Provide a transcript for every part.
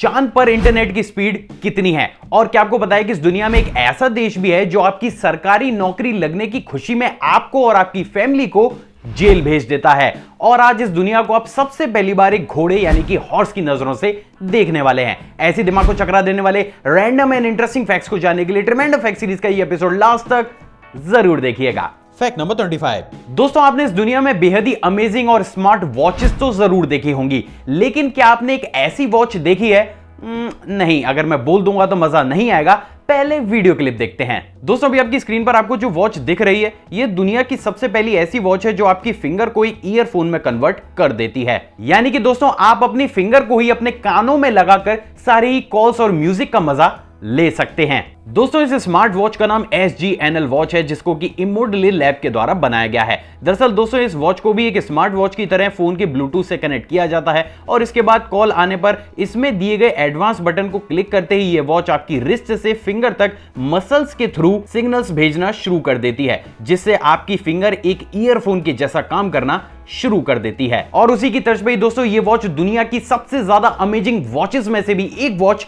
चांद पर इंटरनेट की स्पीड कितनी है, और क्या आपको पता है कि इस दुनिया में एक ऐसा देश भी है जो आपकी सरकारी नौकरी लगने की खुशी में आपको और आपकी फैमिली को जेल भेज देता है। और आज इस दुनिया को आप सबसे पहली बार एक घोड़े यानी कि हॉर्स की नजरों से देखने वाले हैं। ऐसी दिमाग को चकरा देने वाले रैंडम एंड इंटरेस्टिंग फैक्ट्स को जानने के लिए ट्रिमेंडम फैक्ट सीरीज का ये एपिसोड लास्ट तक जरूर देखिएगा। Fact number 25। दोस्तों, आपने इस दुनिया में बेहद ही अमेजिंग और स्मार्ट वॉचेस तो जरूर देखी होंगी, लेकिन क्या आपने एक ऐसी वॉच देखी है? नहीं, अगर मैं बोल दूंगा तो मजा नहीं आएगा। पहले वीडियो क्लिप देखते हैं। दोस्तों, अभी आपकी स्क्रीन पर आपको जो वॉच दिख रही है, यह दुनिया की सबसे पहली ऐसी वॉच है जो आपकी फिंगर को एक ईयरफोन में कन्वर्ट कर देती है। यानी कि दोस्तों, आप अपनी फिंगर को ही अपने कानों में लगाकर सारे ही कॉल्स और म्यूजिक का मजा ले सकते हैं। दोस्तों, इस स्मार्ट वॉच का नाम SGNL वॉच है, जिसको कि इमोडले लैब के द्वारा बनाया गया है। दरअसल दोस्तों, इस वॉच को भी एक स्मार्ट वॉच की तरह फोन के ब्लूटूथ से कनेक्ट किया जाता है और इसके बाद कॉल आने पर इसमें दिए गए एडवांस बटन को क्लिक करते ही यह वॉच आपकी रिस्ट से फिंगर तक मसल्स के थ्रू सिग्नल्स भेजना शुरू कर देती है, जिससे आपकी फिंगर एक ईयरफोन के जैसा काम करना शुरू कर देती है। और उसी की तर्ज पे दोस्तों, ये वॉच दुनिया की सबसे ज्यादा अमेजिंग वॉचेस में से भी एक वॉच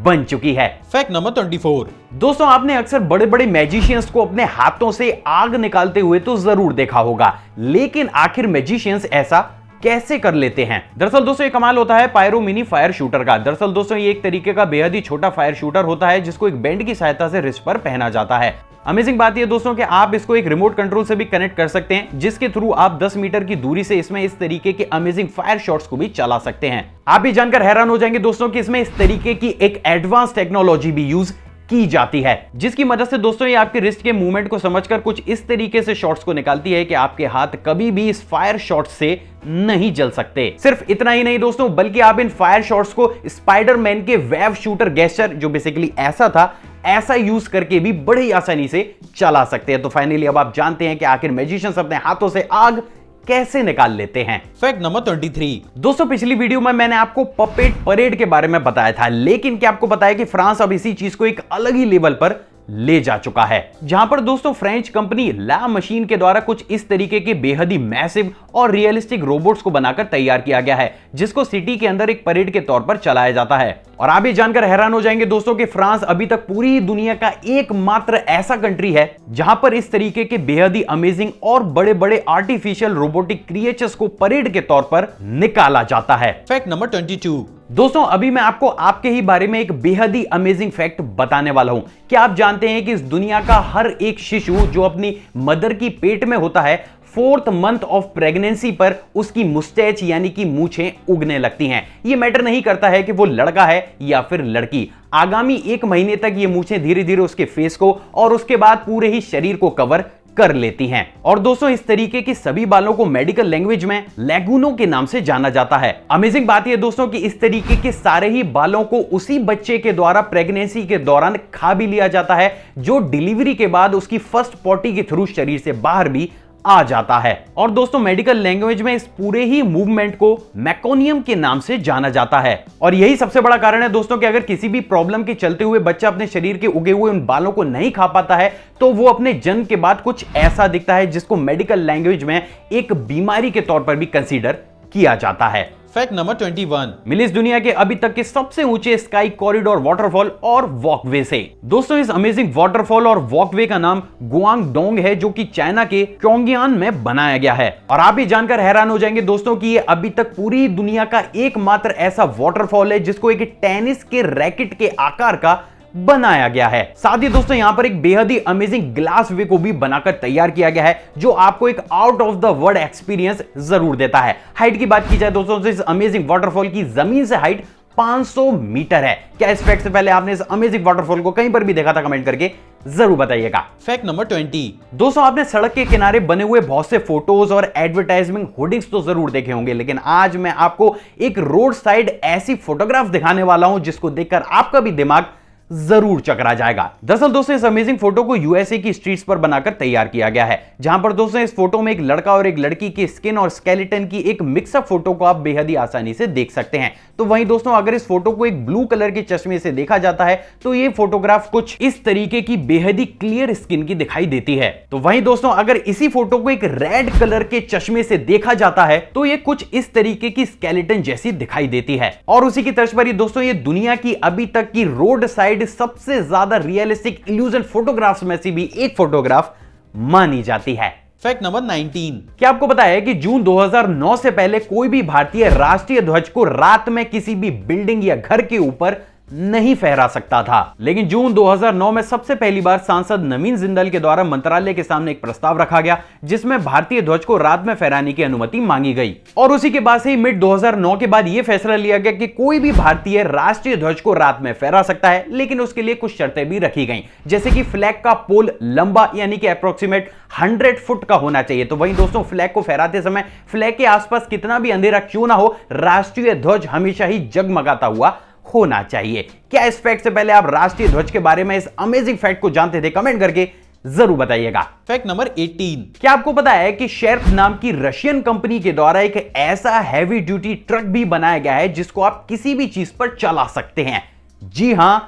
बन चुकी है। Fact number 24। दोस्तों, आपने अक्सर बड़े बड़े मैजिशियंस को अपने हाथों से आग निकालते हुए तो जरूर देखा होगा, लेकिन आखिर मैजिशियंस ऐसा कैसे कर लेते हैं? दरअसल दोस्तों, ये कमाल होता है पायरो मिनी फायर शूटर का। दरअसल दोस्तों, ये एक तरीके का बेहद ही छोटा फायर शूटर होता है जिसको एक बैंड की सहायता से रिस्ट पर पहना जाता है। अमेजिंग बात यह दोस्तों कि आप इसको एक रिमोट कंट्रोल से भी कनेक्ट कर सकते हैं, जिसके थ्रू आप 10 मीटर की दूरी से इसमें इस तरीके के अमेजिंग फायर शॉट्स को भी चला सकते हैं। आप भी जानकर हैरान हो जाएंगे दोस्तों कि इसमें इस तरीके की एक एडवांस टेक्नोलॉजी भी यूज की जाती है, जिसकी मदद से दोस्तों ये आपके रिस्ट के मूवमेंट को समझकर कुछ इस तरीके से शॉट्स को निकालती है कि आपके हाथ कभी भी इस फायर शॉट से नहीं जल सकते। सिर्फ इतना ही नहीं दोस्तों, बल्कि आप इन फायर शॉट्स को स्पाइडरमैन के वेब शूटर गेस्चर, जो बेसिकली ऐसा था, ऐसा यूज करके भी बड़ी आसानी से चला सकते हैं। तो फाइनली अब आप जानते हैं कि आखिर मैजिशियंस अपने हाथों से आग कैसे निकाल लेते हैं। Fact number 23। दोस्तों, पिछली वीडियो में मैंने आपको पपेट परेड के बारे में बताया था, लेकिन क्या आपको पता है कि फ्रांस अब इसी चीज को एक अलग ही लेवल पर ले जा चुका है, जहां पर दोस्तों फ्रेंच कंपनी ला मशीन के द्वारा कुछ इस तरीके के बेहद ही मैसिव और रियलिस्टिक रोबोट्स को बनाकर तैयार किया गया है, जिसको सिटी के अंदर एक परेड के तौर पर चलाया जाता है। और आप ये जानकर हैरान हो जाएंगे दोस्तों कि फ्रांस अभी तक पूरी दुनिया का एकमात्र ऐसा कंट्री है जहां पर इस तरीके के बेहद ही अमेजिंग और बड़े बड़े आर्टिफिशियल रोबोटिक क्रिएचर्स को परेड के तौर पर निकाला जाता है। Fact number 22। दोस्तों, अभी मैं आपको आपके ही बारे में एक बेहद ही अमेजिंग फैक्ट बताने वाला हूं। क्या आप जानते हैं कि इस दुनिया का हर एक शिशु जो अपनी मदर की पेट में होता है, 4th मंथ ऑफ प्रेगनेंसी पर उसकी मुस्टैच यानी कि मूछें उगने लगती हैं। यह मैटर नहीं करता है कि वो लड़का है या फिर लड़की। आगामी 1 महीने तक ये मूछें धीरे धीरे उसके फेस को और उसके बाद पूरे ही शरीर को कवर कर लेती हैं। और दोस्तों, इस तरीके की सभी बालों को मेडिकल लैंग्वेज में लैगूनों के नाम से जाना जाता है। अमेजिंग बात यह दोस्तों कि इस तरीके के सारे ही बालों को उसी बच्चे के द्वारा प्रेगनेंसी के दौरान खा भी लिया जाता है, जो डिलीवरी के बाद उसकी फर्स्ट पॉटी के थ्रू शरीर से बाहर भी आ जाता है। और दोस्तों, मेडिकल लैंग्वेज में इस पूरे ही मूवमेंट को मैकोनियम के नाम से जाना जाता है। और यही सबसे बड़ा कारण है दोस्तों कि अगर किसी भी प्रॉब्लम के चलते हुए बच्चा अपने शरीर के उगे हुए उन बालों को नहीं खा पाता है, तो वो अपने जन्म के बाद कुछ ऐसा दिखता है जिसको मेडिकल लैंग्वेज में एक बीमारी के तौर पर भी कंसीडर किया जाता है। Fact number 21। मिले इस दुनिया के अभी तक के सबसे ऊंचे स्काई कॉरिडोर वाटरफॉल और वॉकवे से। दोस्तों, इस अमेजिंग वाटरफॉल और वॉकवे का नाम गुआंगडोंग है, जो कि चाइना के चोंगयान में बनाया गया है। और आप भी जानकर हैरान हो जाएंगे दोस्तों कि ये अभी तक पूरी दुनिया का एकमात्र ऐसा वाटरफॉल है जिसको एक टेनिस के रैकेट के आकार का बनाया गया है। साथ ही दोस्तों, यहां पर एक बेहद ही अमेजिंग ग्लास वे को भी बनाकर तैयार किया गया है, जो आपको एक out of the world experience जरूर देता है। हाइट की बात की जाए दोस्तों, तो इस अमेजिंग वाटरफॉल की जमीन से हाइट 500 मीटर है। क्या इस फैक्ट से पहले आपने इस अमेजिंग वाटरफॉल को कहीं पर भी देखा था? कमेंट करके जरूर बताइएगा। Fact number 20। दोस्तों, आपने सड़क के किनारे बने हुए बहुत से फोटोज और एडवर्टाइजमेंट होर्डिंग्स तो जरूर देखे होंगे, लेकिन आज मैं आपको एक रोड साइड ऐसी फोटोग्राफ दिखाने वाला हूं जिसको देखकर आपका भी दिमाग जरूर चकरा जाएगा। दरअसल दोस्तों इस अमेजिंग फोटो को यूएसए की स्ट्रीट्स पर बनाकर तैयार किया गया है, जहां पर दोस्तों इस फोटो में एक लड़का और एक लड़की की स्किन और स्केलेटन की एक मिक्सअप फोटो को आप बेहद ही आसानी से देख सकते हैं। तो वहीं दोस्तों अगर इस फोटो को एक ब्लू कलर के चश्मे से देखा जाता है तो ये फोटोग्राफ कुछ इस तरीके की बेहद ही क्लियर स्किन की दिखाई देती है। तो वहीं दोस्तों अगर इसी फोटो को एक रेड कलर के चश्मे से देखा जाता है तो ये कुछ इस तरीके की स्केलेटन जैसी दिखाई देती है। और उसी की तर्ज पर ही दोस्तों ये दुनिया की अभी तक की रोड साइड सबसे ज्यादा रियलिस्टिक इल्यूजन फोटोग्राफ्स में से भी एक फोटोग्राफ मानी जाती है। Fact number 19। क्या आपको पता है कि जून 2009 से पहले कोई भी भारतीय राष्ट्रीय ध्वज को रात में किसी भी बिल्डिंग या घर के ऊपर नहीं फहरा सकता था, लेकिन जून 2009 में सबसे पहली बार सांसद नवीन जिंदल के द्वारा मंत्रालय के सामने एक प्रस्ताव रखा गया जिसमें भारतीय ध्वज को रात में फहराने की अनुमति मांगी गई। और उसी के बाद से ही मिड 2009 के बाद यह फैसला लिया गया कि कोई भी भारतीय राष्ट्रीय ध्वज को रात में फहरा सकता है, लेकिन उसके लिए कुछ शर्तें भी रखी गई, जैसे कि फ्लैग का पोल लंबा यानी कि अप्रोक्सीमेट 100 फुट का होना चाहिए। तो वहीं दोस्तों फ्लैग को फहराते समय फ्लैग के आसपास कितना भी अंधेरा क्यों ना हो, राष्ट्रीय ध्वज हमेशा ही जगमगाता हुआ होना चाहिए। क्या इस फैक्ट से पहले आप राष्ट्रीय ध्वज के बारे में इस अमेजिंग फैक्ट को जानते थे? कमेंट करके जरूर बताइएगा। Fact number 18। क्या आपको पता है कि शेर्प नाम की रशियन कंपनी के द्वारा एक ऐसा हैवी ड्यूटी ट्रक भी बनाया गया है जिसको आप किसी भी चीज पर चला सकते हैं? जी हां,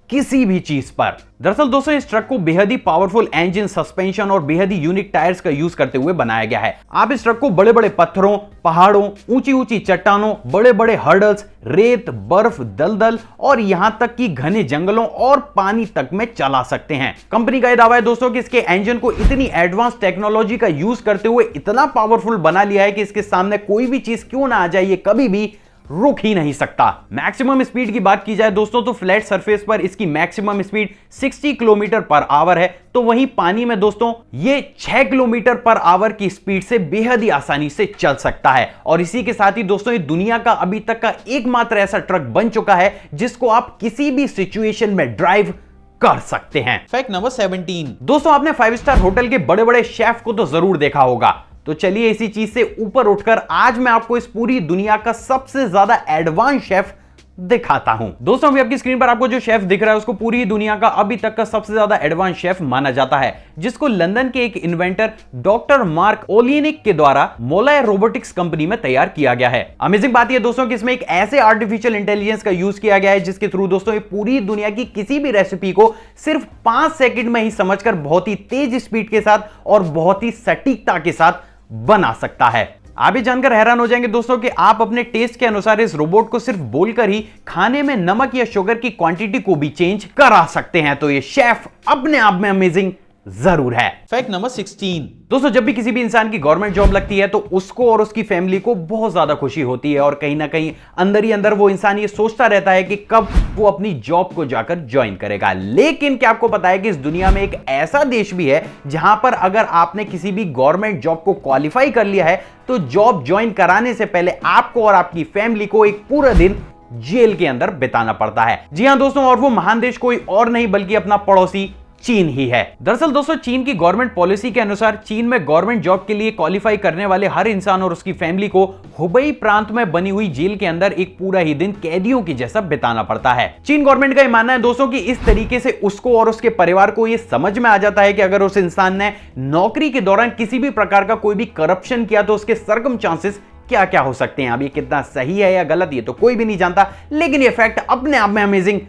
किसी भी चीज पर। दरअसल दोस्तों इस ट्रक को बेहद ही पावरफुल इंजन, सस्पेंशन और बेहद ही यूनिक टायर्स का यूज करते हुए बनाया गया है। आप इस ट्रक को बड़े बड़े पत्थरों, पहाड़ों, ऊंची ऊंची चट्टानों, बड़े बड़े हर्डल्स, रेत, बर्फ, दलदल और यहां तक कि घने जंगलों और पानी तक में चला सकते हैं। कंपनी का यह दावा है दोस्तों कि इसके इंजन को इतनी एडवांस टेक्नोलॉजी का यूज करते हुए इतना पावरफुल बना लिया है कि इसके सामने कोई भी चीज क्यों ना आ जाए, ये कभी भी रुक ही नहीं सकता। मैक्सिमम स्पीड की बात की जाए दोस्तों तो फ्लैट सरफेस पर इसकी maximum speed 60 kilometre per hour है, तो वहीं पानी में दोस्तों ये 6 किलोमीटर पर आवर की स्पीड से बेहद ही आसानी से चल सकता है। और इसी के साथ ही दोस्तों ये दुनिया का अभी तक का एकमात्र ऐसा ट्रक बन चुका है जिसको आप किसी भी सिचुएशन में ड्राइव कर सकते हैं। Fact number 17। दोस्तों आपने 5 स्टार होटल के बड़े बड़े शेफ को तो जरूर देखा होगा, तो चलिए इसी चीज से ऊपर उठकर आज मैं आपको इस पूरी दुनिया का सबसे ज्यादा एडवांस शेफ दिखाता हूं। दोस्तों अभी आपकी स्क्रीन पर आपको जो शेफ दिख रहा है उसको पूरी दुनिया का अभी तक का सबसे ज्यादा एडवांस शेफ माना जाता है, जिसको लंदन के एक इन्वेंटर डॉक्टर मार्क ओलियनिक के द्वारा मोलाय रोबोटिक्स कंपनी में तैयार किया गया है। अमेजिंग बात यह दोस्तों कि इसमें एक ऐसे आर्टिफिशियल इंटेलिजेंस का यूज किया गया है जिसके थ्रू दोस्तों ये पूरी दुनिया की किसी भी रेसिपी को सिर्फ 5 सेकंड में ही समझकर बहुत ही तेज स्पीड के साथ और बहुत ही सटीकता के साथ बना सकता है। आप ये जानकर हैरान हो जाएंगे दोस्तों कि आप अपने टेस्ट के अनुसार इस रोबोट को सिर्फ बोलकर ही खाने में नमक या शुगर की क्वांटिटी को भी चेंज करा सकते हैं। तो ये शेफ अपने आप में अमेजिंग जरूर है। Fact number 16। दोस्तों जब भी किसी भी इंसान की गवर्नमेंट जॉब लगती है तो उसको और उसकी फैमिली को बहुत ज्यादा खुशी होती है और कहीं ना कहीं अंदर ही अंदर वो इंसान ये सोचता रहता है कि कब वो अपनी जॉब को जाकर ज्वाइन करेगा। लेकिन क्या आपको पता है कि इस दुनिया में एक ऐसा देश भी है जहां पर अगर आपने किसी भी गवर्नमेंट जॉब को क्वालिफाई कर लिया है तो जॉब ज्वाइन कराने से पहले आपको और आपकी फैमिली को एक पूरा दिन जेल के अंदर बिताना पड़ता है। जी हां दोस्तों, और वो महान देश कोई और नहीं बल्कि अपना पड़ोसी चीन ही है। दरअसल दोस्तों चीन की गवर्नमेंट पॉलिसी के अनुसार चीन में गवर्नमेंट जॉब के लिए क्वालिफाई करने वाले हर इंसान और उसकी फैमिली को हुबई प्रांत में बनी हुई जेल के अंदर एक पूरा ही दिन कैदियों की जैसा बिताना पड़ता है। चीन गवर्नमेंट का यह मानना है दोस्तों कि इस तरीके से उसको और उसके परिवार को यह समझ में आ जाता है कि अगर उस इंसान ने नौकरी के दौरान किसी भी प्रकार का कोई भी करप्शन किया तो उसके सर्कमस्टांसेस क्या क्या हो सकते हैं। अब ये कितना सही है या गलत ये तो कोई भी नहीं जानता, लेकिन ये फैक्ट अपने आप में अमेजिंग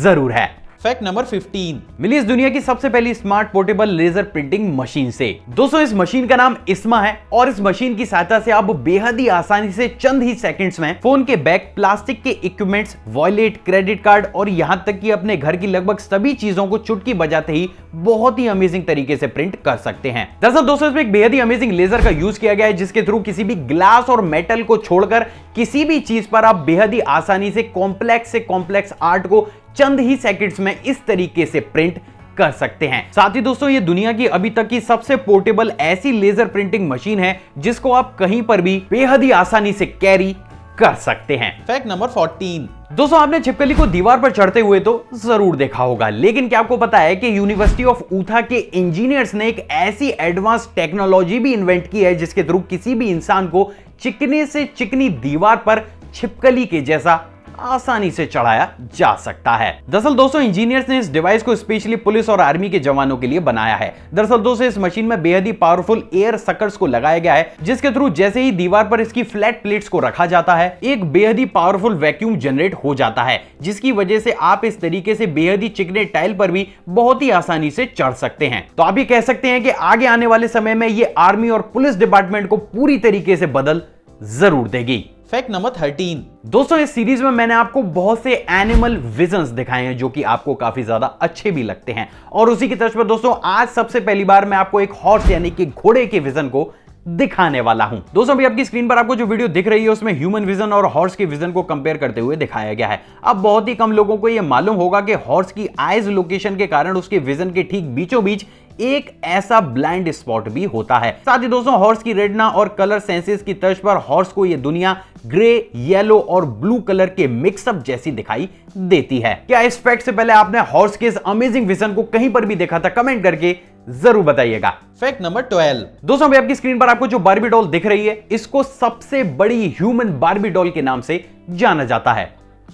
जरूर है। Fact number 15। मिली इस दुनिया की सबसे पहली smart portable laser printing machine से। दोस्तों इस मशीन का नाम इस्मा है और इस मशीन की सहायता से आप बेहद ही आसानी से चंद ही सेकंड्स में फोन के बैग, प्लास्टिक के इक्विपमेंट्स, वॉलेट, क्रेडिट कार्ड और यहां तक कि अपने घर की लगभग सभी चीजों को चुटकी बजाते ही बहुत ही अमेजिंग तरीके से प्रिंट कर सकते हैं। दरअसल दोस्तों इसमें एक बेहद ही अमेजिंग लेजर का यूज किया गया है जिसके थ्रू किसी भी ग्लास और मेटल को छोड़कर किसी भी चीज पर आप बेहद ही आसानी से कॉम्प्लेक्स आर्ट को चंद ही सेकंड्स में इस तरीके से प्रिंट कर सकते हैं। साथ ही दोस्तों ये दुनिया की अभी तक की सबसे पोर्टेबल ऐसी लेजर प्रिंटिंग मशीन है जिसको आप कहीं पर भी बेहद ही आसानी से कैरी कर सकते हैं। Fact number 14। दोस्तों आपने छिपकली को दीवार पर चढ़ते हुए तो जरूर देखा होगा, लेकिन क्या आपको पता है कि यूनिवर्सिटी ऑफ ऊथा के इंजीनियर्स ने एक ऐसी एडवांस टेक्नोलॉजी भी इन्वेंट की है जिसके थ्रू किसी भी इंसान को चिकने से चिकनी दीवार पर छिपकली के जैसा आसानी से चढ़ाया जा सकता है। दरअसल दोस्तों इंजीनियर्स ने इस डिवाइस को स्पेशली पुलिस और आर्मी के जवानों के लिए बनाया है। दरअसल दोस्तों इस मशीन में बेहद ही पावरफुल एयर सकर्स को लगाया गया है, जिसके थ्रू जैसे ही दीवार पर इसकी फ्लैट प्लेट्स को रखा जाता है, एक बेहद ही पावरफुल वैक्यूम जनरेट हो जाता है, जिसकी वजह से आप इस तरीके से बेहद ही चिकने टाइल पर भी बहुत ही आसानी से चढ़ सकते हैं। तो आप ये कह सकते हैं कि आगे आने वाले समय में ये आर्मी और पुलिस डिपार्टमेंट को पूरी तरीके से बदल जरूर देगी। Fact number 13। दोस्तों इस सीरीज में मैंने आपको बहुत से एनिमल विजन्स दिखाए हैं जो कि आपको काफी ज्यादा अच्छे भी लगते हैं, और उसी की तर्ज पर दोस्तों आज सबसे पहली बार मैं आपको एक हॉर्स यानी कि घोड़े के विजन को दिखाने वाला हूं। दोस्तों अभी आपकी स्क्रीन पर आपको जो वीडियो दिख रही है उसमें ह्यूमन विजन और हॉर्स के विजन को कंपेयर करते हुए दिखाया गया है। अब बहुत ही कम लोगों को यह मालूम होगा कि हॉर्स की आईज लोकेशन के कारण उसके विजन के ठीक बीचों बीच एक ऐसा ब्लाइंड स्पॉट भी होता है। साथ ही दोस्तों हॉर्स की रेटिना और कलर सेंसेस की तर्ज पर हॉर्स को यह दुनिया ग्रे, येलो और ब्लू कलर के मिक्सअप जैसी दिखाई देती है। क्या इस फैक्ट से पहले आपने हॉर्स के इस अमेजिंग विजन को कहीं पर भी देखा था? कमेंट करके जरूर बताइएगा। Fact number 12। दोस्तों अभी आपकी स्क्रीन पर आपको जो बारबी डॉल दिख रही है, इसको सबसे बड़ी ह्यूमन बारबी डॉल के नाम से जाना जाता है।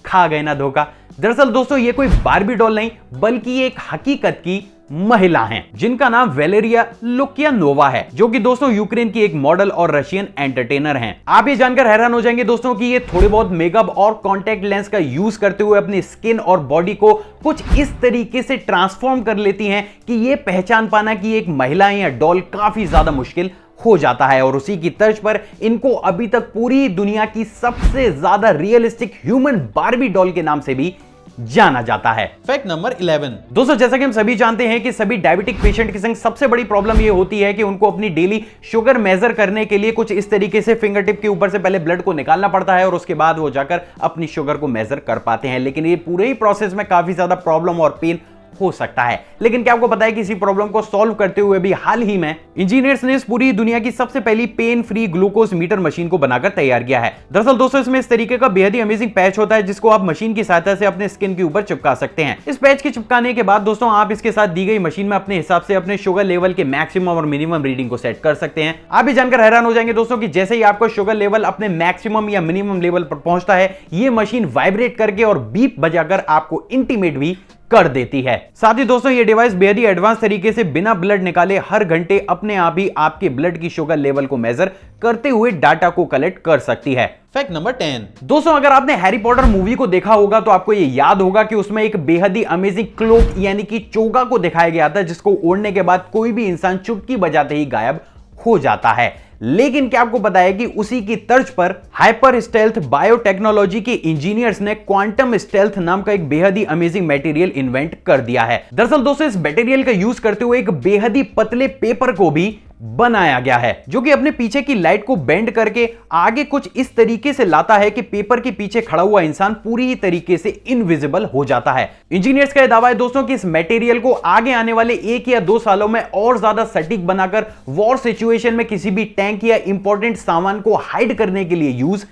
खा गए ना धोखा। दरअसल दोस्तों ये कोई बारबी डॉल नहीं बल्कि एक हकीकत की महिला हैं, जिनका नाम वेलेरिया लुकियानोवा है, जो कि दोस्तों यूक्रेन की एक मॉडल और रशियन एंटरटेनर हैं। आप ये जानकर हैरान हो जाएंगे दोस्तों कि ये थोड़े बहुत मेकअप और कॉन्टैक्ट लेंस का यूज करते हुए अपनी स्किन और बॉडी को कुछ इस तरीके से ट्रांसफॉर्म कर लेती हैं कि ये पहचान पाना कि एक महिला या डॉल काफी ज्यादा मुश्किल हो जाता है। और उसी की तर्ज पर इनको अभी तक पूरी दुनिया की सबसे ज्यादा रियलिस्टिक ह्यूमन बारबी डॉल के नाम से भी जाना जाता है। Fact number 11। दोस्तों जैसा कि हम सभी जानते हैं कि सभी डायबिटिक पेशेंट के संग सबसे बड़ी प्रॉब्लम यह होती है कि उनको अपनी डेली शुगर मेजर करने के लिए कुछ इस तरीके से फिंगर टिप के ऊपर से पहले ब्लड को निकालना पड़ता है और उसके बाद वो जाकर अपनी शुगर को मेजर कर पाते हैं। लेकिन ये पूरे ही प्रोसेस में काफी ज्यादा प्रॉब्लम और पेन हो सकता है। लेकिन क्या आपको पता है कि इसी प्रॉब्लम को सॉल्व करते हुए भी हाल ही में इंजीनियर्स ने इस पूरी दुनिया की सबसे पहली pain free glucose meter machine को बनाकर तैयार किया है। दरअसल दोस्तों इसमें इस तरीके का बेहद ही अमेजिंग पैच होता है जिसको आप मशीन की सहायता से अपने स्किन के ऊपर चिपका सकते हैं। इस पैच के चिपकाने के बाद दोस्तों आप इसके साथ दी गई मशीन में अपने हिसाब से अपने शुगर लेवल के मैक्सिमम और मिनिमम रीडिंग को सेट कर सकते हैं। आप भी जानकर हैरान हो जाएंगे दोस्तों कि जैसे ही आपका शुगर लेवल अपने मैक्सिमम या मिनिमम लेवल पर पहुंचता है, ये मशीन वाइब्रेट करके और बीप बजाकर आपको इंटीमेट भी कर देती है। साथ ही दोस्तों ये डिवाइस बेहद ही एडवांस तरीके से बिना ब्लड निकाले हर घंटे अपने आप ही आपके ब्लड की शुगर लेवल को मेजर करते हुए डाटा को कलेक्ट कर सकती है। Fact number 10। दोस्तों अगर आपने हैरी पॉटर मूवी को देखा होगा तो आपको ये याद होगा कि उसमें एक बेहद ही अमेजिंग क्लोक यानी कि चोगा को दिखाया गया था, जिसको ओढ़ने के बाद कोई भी इंसान चुटकी बजाते ही गायब हो जाता है। लेकिन क्या आपको पता है कि उसी की तर्ज पर हाइपर स्टेल्थ बायोटेक्नोलॉजी के इंजीनियर्स ने क्वांटम स्टेल्थ नाम का एक बेहद ही अमेजिंग मटेरियल इन्वेंट कर दिया है। दरअसल दोस्तों इस मटेरियल का यूज करते हुए एक बेहद ही पतले पेपर को भी बनाया गया है, जो कि अपने पीछे की लाइट को बेंड करके आगे कुछ इस तरीके से लाता है कि पेपर के पीछे खड़ा हुआ इंसान पूरी तरीके से इनविजिबल हो जाता है। इंजीनियर्स का यह दावा है दोस्तों कि इस मटेरियल को आगे आने वाले 1 या 2 सालों में और ज्यादा सटीक बनाकर वॉर सिचुएशन में किसी भी टैंक या इंपॉर्टेंट सामान को हाइड करने के लिए यूज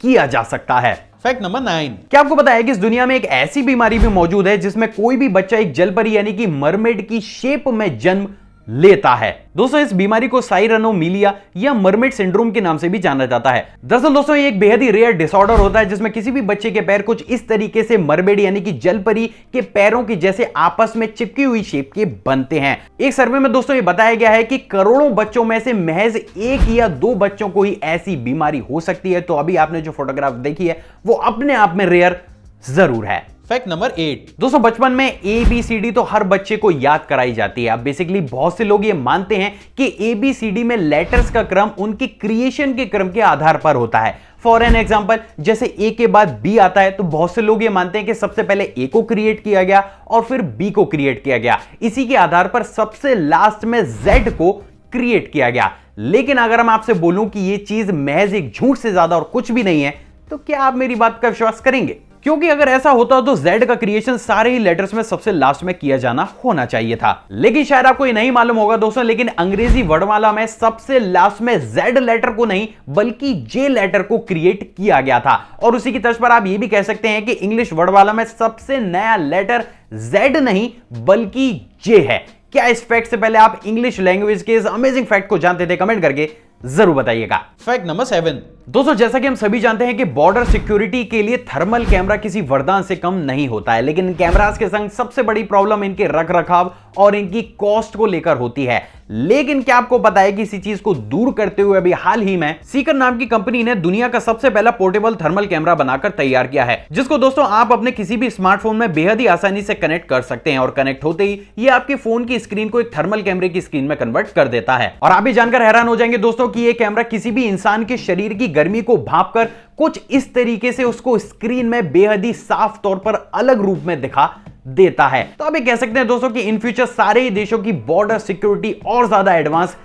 किया जा सकता है। Fact number 9। क्या आपको पता है कि इस दुनिया में एक ऐसी बीमारी भी मौजूद है जिसमें कोई भी बच्चा एक जलपरी यानी कि मरमेड की शेप में जन्म लेता है? दोस्तों इस बीमारी को साइरेनोमीलिया या मरमेड सिंड्रोम के नाम से भी जाना जाता है। दरअसल दोस्तों ये एक बेहद ही रेयर डिसऑर्डर होता है जिसमें किसी भी बच्चे के पैर कुछ इस तरीके से मरमेड यानी कि जलपरी के पैरों की जैसे आपस में चिपकी हुई शेप के बनते हैं। एक सर्वे में दोस्तों ये बताया गया है कि करोड़ों बच्चों में से महज 1 या 2 बच्चों को ही ऐसी बीमारी हो सकती है। तो अभी आपने जो फोटोग्राफ देखी है वो अपने आप में रेयर जरूर है। Fact number 8। दोस्तों बचपन में ABCD तो हर बच्चे को याद कराई जाती है। अब बेसिकली बहुत से लोग ये मानते हैं कि ABCD में लेटर्स का क्रम उनके क्रिएशन के क्रम के आधार पर होता है। फॉर एन एग्जाम्पल जैसे A के बाद B आता है तो बहुत से लोग ये मानते हैं कि सबसे पहले A को क्रिएट किया गया और फिर B को क्रिएट किया गया। इसी के आधार पर सबसे लास्ट में Z को क्रिएट किया गया। लेकिन अगर मैं आपसे बोलूं कि यह चीज महज एक झूठ से ज्यादा और कुछ भी नहीं है, तो क्या आप मेरी बात का विश्वास करेंगे? क्योंकि अगर ऐसा होता तो Z का क्रिएशन सारे ही लेटर्स में सबसे लास्ट में किया जाना होना चाहिए था। लेकिन शायद आपको ये नहीं मालूम होगा दोस्तों, लेकिन अंग्रेजी वर्णमाला में सबसे लास्ट में Z लेटर को नहीं बल्कि J लेटर को क्रिएट किया गया था। और उसी की तर्ज पर आप ये भी कह सकते हैं कि इंग्लिश वर्णमाला में सबसे नया लेटर Z नहीं बल्कि J है। क्या इस फैक्ट से पहले आप इंग्लिश लैंग्वेज के इस अमेजिंग फैक्ट को जानते थे? कमेंट करके जरूर बताइएगा। Fact number 7। दोस्तों जैसा कि हम सभी जानते हैं कि बॉर्डर सिक्योरिटी के लिए थर्मल कैमरा किसी वरदान से कम नहीं होता है, लेकिन इन कैमरास के संग सबसे बड़ी प्रॉब्लम इनके रखरखाव और इनकी कॉस्ट को लेकर होती है। लेकिन क्या आपको पता है कि इसी चीज को दूर करते हुए अभी हाल ही में सीकर नाम की कंपनी ने दुनिया का सबसे पहला पोर्टेबल थर्मल कैमरा बनाकर तैयार किया है, जिसको दोस्तों आप अपने किसी भी स्मार्टफोन में बेहद ही आसानी से कनेक्ट कर सकते हैं और कनेक्ट होते ही ये आपके फोन की स्क्रीन को एक थर्मल कैमरे की स्क्रीन में कन्वर्ट कर देता है। और आप भी जानकर हैरान हो जाएंगे दोस्तों कि ये कैमरा किसी भी इंसान के शरीर की गर्मी को भांपकर कुछ इस तरीके से उसको स्क्रीन में बेहद ही साफ तौर पर अलग रूप में दिखा देता है। तो आप ये कह सकते हैं दोस्तों कि इन फ्यूचर सारे ही देशों की बॉर्डर सिक्योरिटी और ज्यादा एडवांस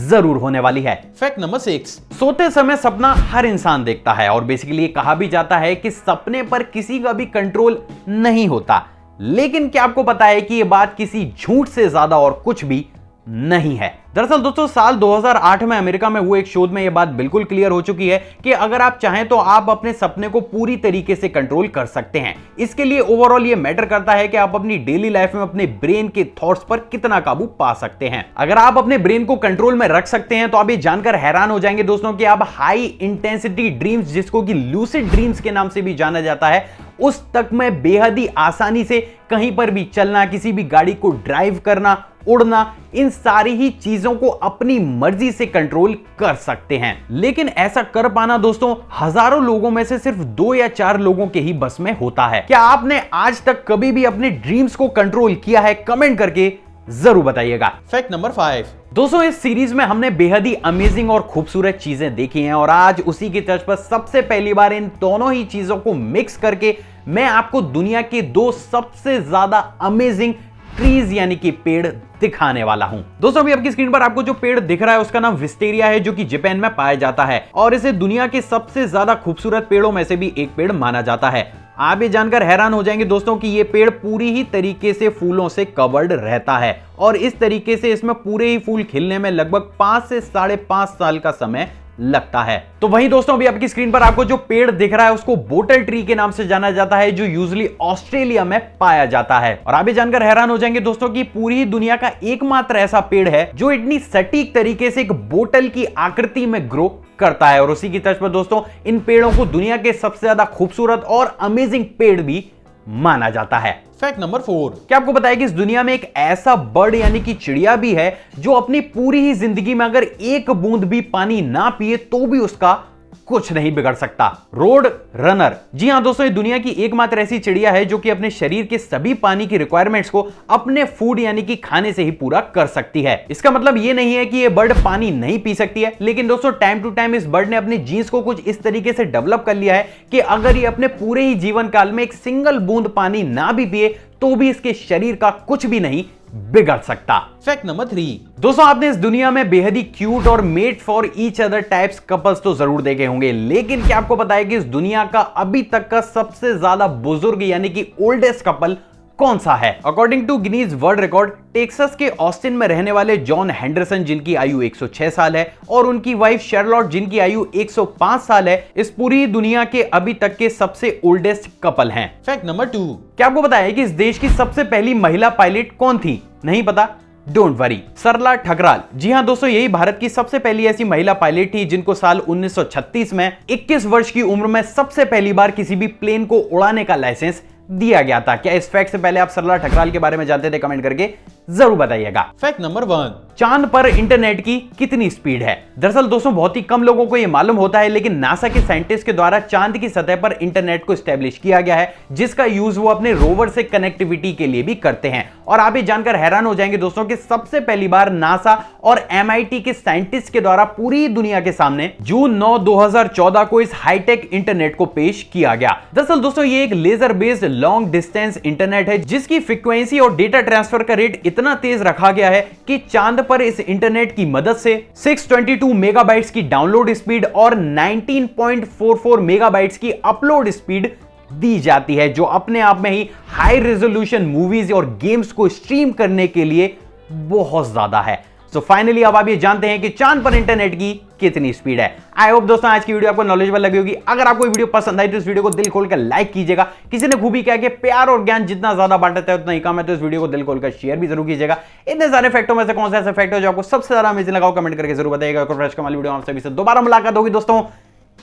जरूर होने वाली है। Fact number 6। सोते समय सपना हर इंसान देखता है और बेसिकली कहा भी जाता है कि सपने पर किसी का भी कंट्रोल नहीं होता, लेकिन क्या आपको पता है कि यह बात किसी झूठ से ज्यादा और कुछ भी नहीं है। दरअसल दोस्तों साल 2008 में अमेरिका में हुए एक शोध में यह बात बिल्कुल क्लियर हो चुकी है कि अगर आप चाहें तो आप अपने सपने को पूरी तरीके से कंट्रोल कर सकते हैं। इसके लिए ओवरऑल ये मैटर करता है कि आप अपनी डेली लाइफ में अपने ब्रेन के थॉट्स पर कितना काबू पा सकते हैं। अगर आप अपने ब्रेन को कंट्रोल में रख सकते हैं तो आप ये जानकर हैरान हो जाएंगे दोस्तों कि आप हाई इंटेंसिटी ड्रीम्स, जिसको कि लूसिड ड्रीम्स के नाम से भी जाना जाता है, उस तक में बेहद ही आसानी से कहीं पर भी चलना, किसी भी गाड़ी को ड्राइव करना, उड़ना, इन सारी ही चीजों को अपनी मर्जी से कंट्रोल कर सकते हैं। लेकिन ऐसा कर पाना दोस्तों हजारों लोगों में से सिर्फ 2 या 4 लोगों के ही बस में होता है। क्या आपने आज तक कभी भी अपने ड्रीम्स को कंट्रोल किया है? कमेंट करके जरूर बताइएगा। Fact number 5। दोस्तों इस सीरीज में हमने बेहद ही अमेजिंग और खूबसूरत चीजें देखी हैं और आज उसी की तर्ज पर सबसे पहली बार इन दोनों ही चीजों को मिक्स करके मैं आपको दुनिया के 2 सबसे ज्यादा अमेजिंग ट्रीज यानी कि पेड़ दिखाने वाला हूं। दोस्तों अभी आपकी स्क्रीन पर आपको जो पेड़ दिख रहा है उसका नाम विस्टेरिया है, जो कि जापान में पाया जाता है और इसे दुनिया के सबसे ज्यादा खूबसूरत पेड़ों में से भी एक पेड़ माना जाता है। आप ये जानकर हैरान हो जाएंगे दोस्तों कि ये पेड़ पूरी ही तरीके से फूलों से कवर्ड रहता है और इस तरीके से इसमें पूरे ही फूल खिलने में लगभग 5 से 5.5 साल का समय लगता है। तो वहीं दोस्तों अभी आपकी स्क्रीन पर आपको जो पेड़ दिख रहा है उसको बोटल ट्री के नाम से जाना जाता है, जो यूजुअली ऑस्ट्रेलिया में पाया जाता है। और आप ये जानकर हैरान हो जाएंगे दोस्तों कि पूरी ही दुनिया का एकमात्र ऐसा पेड़ है जो इतनी सटीक तरीके से एक बोतल की आकृति में ग्रो करता है। और उसी की तर्ज पर दोस्तों इन पेड़ों को दुनिया के सबसे ज्यादा खूबसूरत और अमेजिंग पेड़ भी माना जाता है। Fact number 4। क्या आपको पता है कि इस दुनिया में एक ऐसा बर्ड यानी कि चिड़िया भी है जो अपनी पूरी ही जिंदगी में अगर एक बूंद भी पानी ना पिए तो भी उसका कुछ नहीं बिगड़ सकता? Road runner. जी हां दोस्तों, ये दुनिया की एकमात्र ऐसी चिड़िया है जो कि अपने शरीर के सभी पानी की रिक्वायरमेंट्स को अपने फूड यानी कि खाने से ही पूरा कर सकती है। इसका मतलब ये नहीं है कि ये बर्ड पानी नहीं पी सकती है, लेकिन दोस्तों टाइम टू टाइम इस बर्ड ने अपने जीन्स को कुछ इस तरीके से डेवलप कर लिया है कि अगर ये अपने पूरे ही जीवन काल में एक सिंगल बूंद पानी ना भी पिए तो भी इसके शरीर का कुछ भी नहीं बिगड़ सकता। Fact number 3। दोस्तों आपने इस दुनिया में बेहद ही क्यूट और made for each other types couples तो जरूर देखे होंगे, लेकिन क्या आपको पता है कि इस दुनिया का अभी तक का सबसे ज्यादा बुजुर्ग यानी कि ओल्डेस्ट कपल कौन सा है? According to Guinness world record, Texas के ऑस्टिन में रहने वाले जॉन हेंडरसन जिनकी आयु 106 साल है और उनकी वाइफ शार्लोट जिनकी आयु 105 साल है, इस पूरी दुनिया के अभी तक के सबसे ओल्डेस्ट कपल हैं। Fact number 2। क्या आपको पता है कि इस देश की सबसे पहली महिला पायलट कौन थी? नहीं पता? डोंट वरी, सरला ठकराल। जी हां दोस्तों, यही भारत की सबसे पहली ऐसी महिला पायलट थी जिनको साल 1936 में 21 वर्ष की उम्र में सबसे पहली बार किसी भी प्लेन को उड़ाने का लाइसेंस दिया गया था। क्या इस फैक्ट से पहले आप सरला ठकराल के बारे में जानते थे? कमेंट करके जरूर बताइएगा। Fact number 1। चांद पर इंटरनेट की कितनी स्पीड है? दरअसल दोस्तों बहुत ही कम लोगों को यह मालूम होता है, लेकिन नासा के साइंटिस्ट के द्वारा चांद की सतह पर इंटरनेट को स्टैब्लिश किया गया है, जिसका यूज वो अपने रोवर से कनेक्टिविटी के लिए भी करते हैं। और आप ये जानकर हैरान हो जाएंगे दोस्तों कि सबसे पहली बार नासा और MIT के साइंटिस्ट के द्वारा पूरी दुनिया के सामने जून 9, 2014 को इस हाईटेक इंटरनेट को पेश किया गया। दरअसल दोस्तों ये एक laser based long distance internet है जिसकी फ्रीक्वेंसी और डेटा ट्रांसफर का रेट इतना तेज रखा गया है कि चांद पर इस इंटरनेट की मदद से 622 मेगाबाइट्स की डाउनलोड स्पीड और 19.44 मेगाबाइट्स की अपलोड स्पीड दी जाती है, जो अपने आप में ही हाई रेजोल्यूशन मूवीज और गेम्स को स्ट्रीम करने के लिए बहुत ज्यादा है। सो फाइनली अब आप ये जानते हैं कि चांद पर इंटरनेट की कितनी स्पीड है। आई होप दोस्तों आज की वीडियो आपको नॉलेजेबल लगी होगी। अगर आपको वीडियो पसंद आई तो इस वीडियो को दिल खोलकर लाइक कीजिएगा। किसी ने खूबी क्या कि प्यार और ज्ञान जितना ज्यादा बांटता है उतना ही कम है, तो इस वीडियो को दिल खोलकर शेयर भी जरूर कीजिएगा। इतने सारे फैक्टों में से कौन सा ऐसा फैक्ट है जो आपको सबसे ज्यादा अमेजिंग लगा, कमेंट करके जरूर बताइएगा। फ्रेश कमाल वीडियो आप सभी से दोबारा मुलाकात होगी दोस्तों।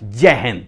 जय हिंद।